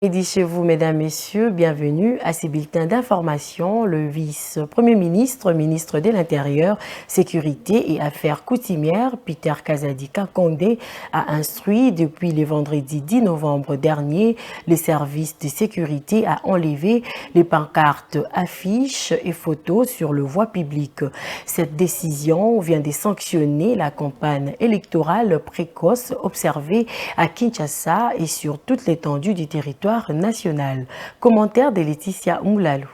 Midi chez vous, mesdames, messieurs, bienvenue à ces bulletins d'information. Le vice-premier ministre, ministre de l'Intérieur, Sécurité et Affaires coutumières, Peter Kazadi Kondé, a instruit depuis le vendredi 10 novembre dernier les services de sécurité à enlever les pancartes, affiches et photos sur le voie publique. Cette décision vient de sanctionner la campagne électorale précoce observée à Kinshasa et sur toute l'étendue du territoire national. Commentaire de Laetitia Moulalou.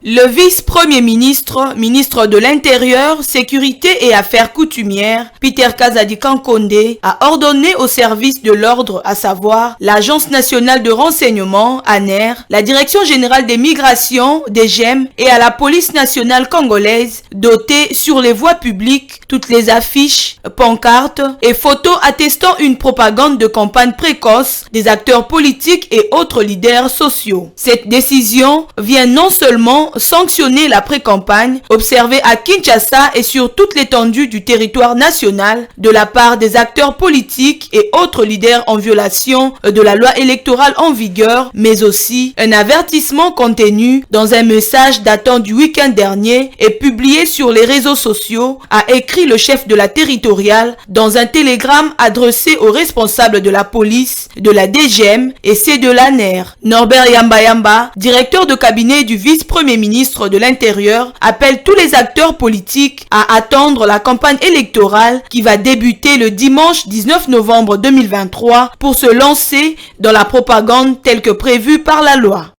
Le vice-premier ministre, ministre de l'Intérieur, Sécurité et Affaires coutumières, Peter Kazadi Kondé, a ordonné aux services de l'ordre, à savoir l'Agence nationale de renseignement, ANER, la Direction générale des migrations, DGM, et à la police nationale congolaise, doter sur les voies publiques toutes les affiches, pancartes et photos attestant une propagande de campagne précoce des acteurs politiques et autres leaders sociaux. Cette décision vient non seulement sanctionner la pré-campagne observée à Kinshasa et sur toute l'étendue du territoire national de la part des acteurs politiques et autres leaders en violation de la loi électorale en vigueur, mais aussi un avertissement contenu dans un message datant du week-end dernier et publié sur les réseaux sociaux, a écrit le chef de la territoriale dans un télégramme adressé aux responsables de la police, de la DGM et c'est de l'ANER. Norbert Yamba, directeur de cabinet du vice-premier ministre de l'Intérieur, appelle tous les acteurs politiques à attendre la campagne électorale qui va débuter le dimanche 19 novembre 2023 pour se lancer dans la propagande telle que prévue par la loi.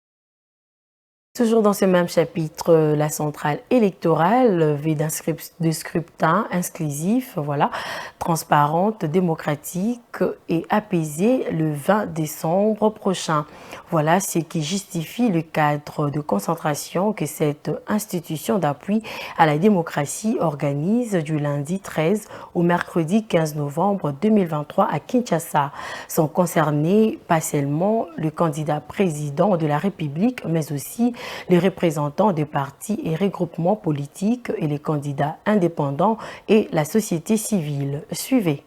Toujours dans ce même chapitre, la centrale électorale veut de scrutin inclusif, voilà, transparente, démocratique et apaisée le 20 décembre prochain. Voilà ce qui justifie le cadre de concentration que cette institution d'appui à la démocratie organise du lundi 13 au mercredi 15 novembre 2023 à Kinshasa. Sont concernés pas seulement le candidat président de la République, mais aussi les représentants des partis et regroupements politiques et les candidats indépendants et la société civile. Suivez.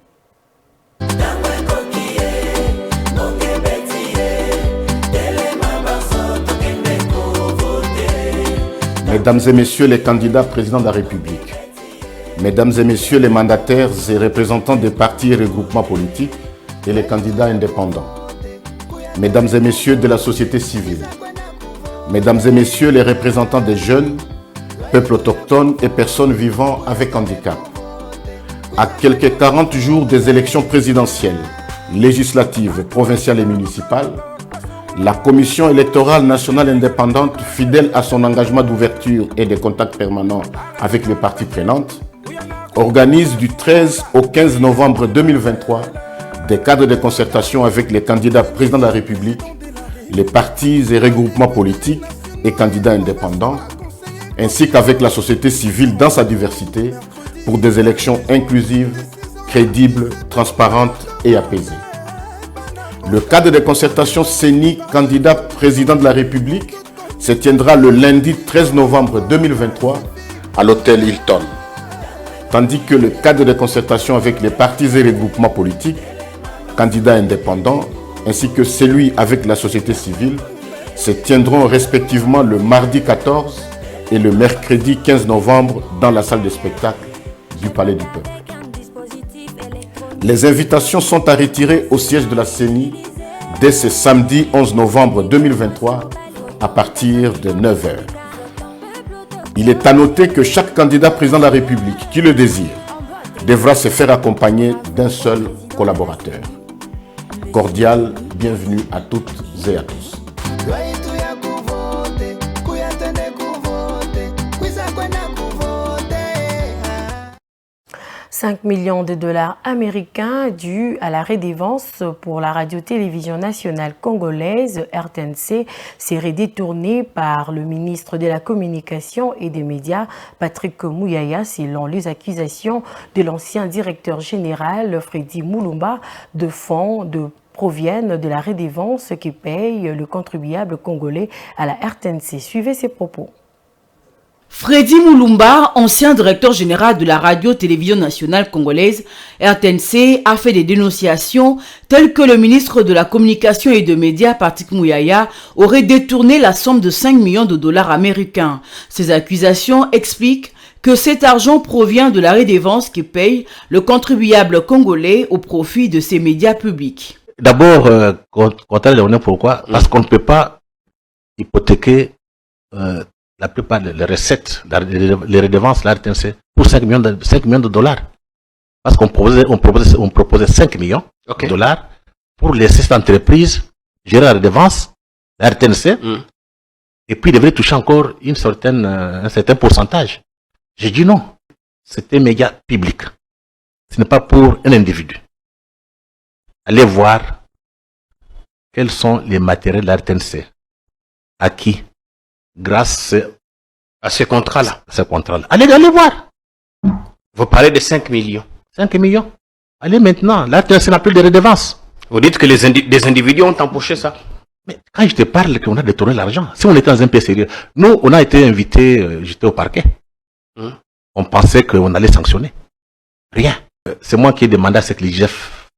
Mesdames et messieurs les candidats présidents de la République, mesdames et messieurs les mandataires et représentants des partis et regroupements politiques et les candidats indépendants, mesdames et messieurs de la société civile, mesdames et messieurs les représentants des jeunes, peuples autochtones et personnes vivant avec handicap. À quelques 40 jours des élections présidentielles, législatives, provinciales et municipales, la Commission électorale nationale indépendante, fidèle à son engagement d'ouverture et de contacts permanents avec les parties prenantes, organise du 13 au 15 novembre 2023 des cadres de concertation avec les candidats présidents de la République, les partis et regroupements politiques et candidats indépendants, ainsi qu'avec la société civile dans sa diversité pour des élections inclusives, crédibles, transparentes et apaisées. Le cadre de concertation CENI candidat président de la République se tiendra le lundi 13 novembre 2023 à l'hôtel Hilton, tandis que le cadre de concertation avec les partis et regroupements politiques, candidats indépendants, ainsi que celui avec la société civile, se tiendront respectivement le mardi 14 et le mercredi 15 novembre dans la salle de spectacle du Palais du Peuple. Les invitations sont à retirer au siège de la CENI dès ce samedi 11 novembre 2023 à partir de 9h. Il est à noter que chaque candidat président de la République qui le désire devra se faire accompagner d'un seul collaborateur. Cordial bienvenue à toutes et à tous. 5 millions de dollars américains dus à la redevance pour la radio-télévision nationale congolaise RTNC serait détourné par le ministre de la Communication et des Médias, Patrick Mouyaya, selon les accusations de l'ancien directeur général Freddy Moulumba de fonds proviennent de la redevance qui paye le contribuable congolais à la RTNC. Suivez ses propos. Freddy Moulumba, ancien directeur général de la radio-télévision nationale congolaise, RTNC, a fait des dénonciations telles que le ministre de la Communication et des Médias, Patrick Mouyaya, aurait détourné la somme de 5 millions de dollars américains. Ces accusations expliquent que cet argent provient de la redevance que paye le contribuable congolais au profit de ces médias publics. D'abord, pourquoi? Parce qu'on ne peut pas hypothéquer la plupart des recettes, les redevances, la RTNC, pour 5 millions de dollars. Parce qu'on proposait 5 millions de dollars pour laisser cette entreprise gérer la redevance, la RTNC, et puis il devrait toucher encore un certain pourcentage. J'ai dit non, c'est un média public. Ce n'est pas pour un individu. Allez voir quels sont les matériels de la RTNC acquis grâce à ce contrat-là. Allez voir. Vous parlez de 5 millions. 5 millions. Allez maintenant, la RTNC n'a plus de redevances. Vous dites que des individus ont empoché ça. Mais quand je te parle qu'on a détourné l'argent, si on était dans un pays sérieux, nous, on a été invités, j'étais au parquet. On pensait qu'on allait sanctionner. Rien. C'est moi qui ai demandé à ce que l'IGF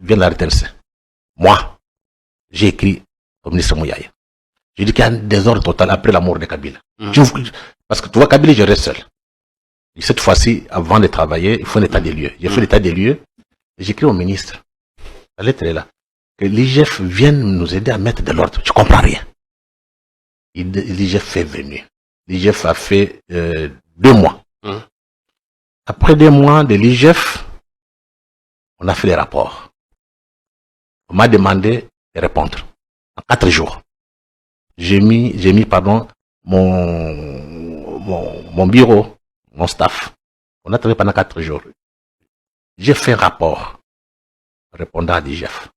vienne la RTNC. Moi, j'ai écrit au ministre Mouyaya. J'ai dit qu'il y a un désordre total après la mort de Kabila. Parce que tu vois, Kabila, je reste seul. Et cette fois-ci, avant de travailler, il faut un état des lieux. J'ai fait l'état des lieux. J'ai écrit au ministre. La lettre est là. Que l'IGF vienne nous aider à mettre de l'ordre. Je ne comprends rien. L'IGF est venu. L'IGF a fait 2 mois. Après 2 mois de l'IGF, on a fait les rapports. On m'a demandé de répondre. En 4 jours. J'ai mis mon bureau, mon staff. On a travaillé pendant 4 jours. J'ai fait un rapport répondant à l'IGF.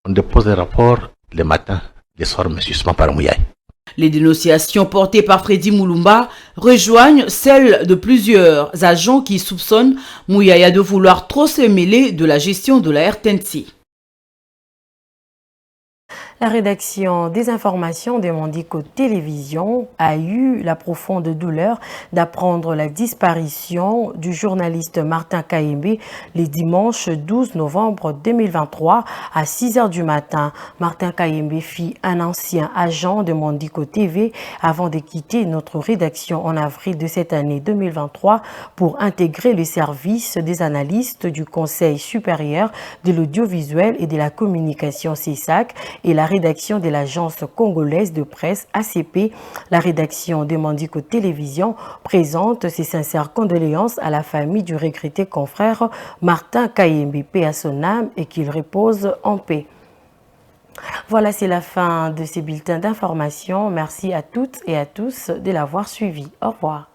On dépose les rapports le matin, le soir, M. Sussman par Mouyaya. Les dénonciations portées par Freddy Moulumba rejoignent celles de plusieurs agents qui soupçonnent Mouyaya de vouloir trop se mêler de la gestion de la RTNC. La rédaction des informations de Mondico Télévision a eu la profonde douleur d'apprendre la disparition du journaliste Martin Kayembe le dimanche 12 novembre 2023 à 6 h du matin. Martin Kayembe fut un ancien agent de Mondico TV avant de quitter notre rédaction en avril de cette année 2023 pour intégrer le service des analystes du Conseil supérieur de l'audiovisuel et de la communication CESAC et la rédaction de l'agence congolaise de presse ACP. La rédaction de Mondico Télévision présente ses sincères condoléances à la famille du regretté confrère Martin Kayembe, paix à son âme et qu'il repose en paix. Voilà, c'est la fin de ces bulletins d'information. Merci à toutes et à tous de l'avoir suivi. Au revoir.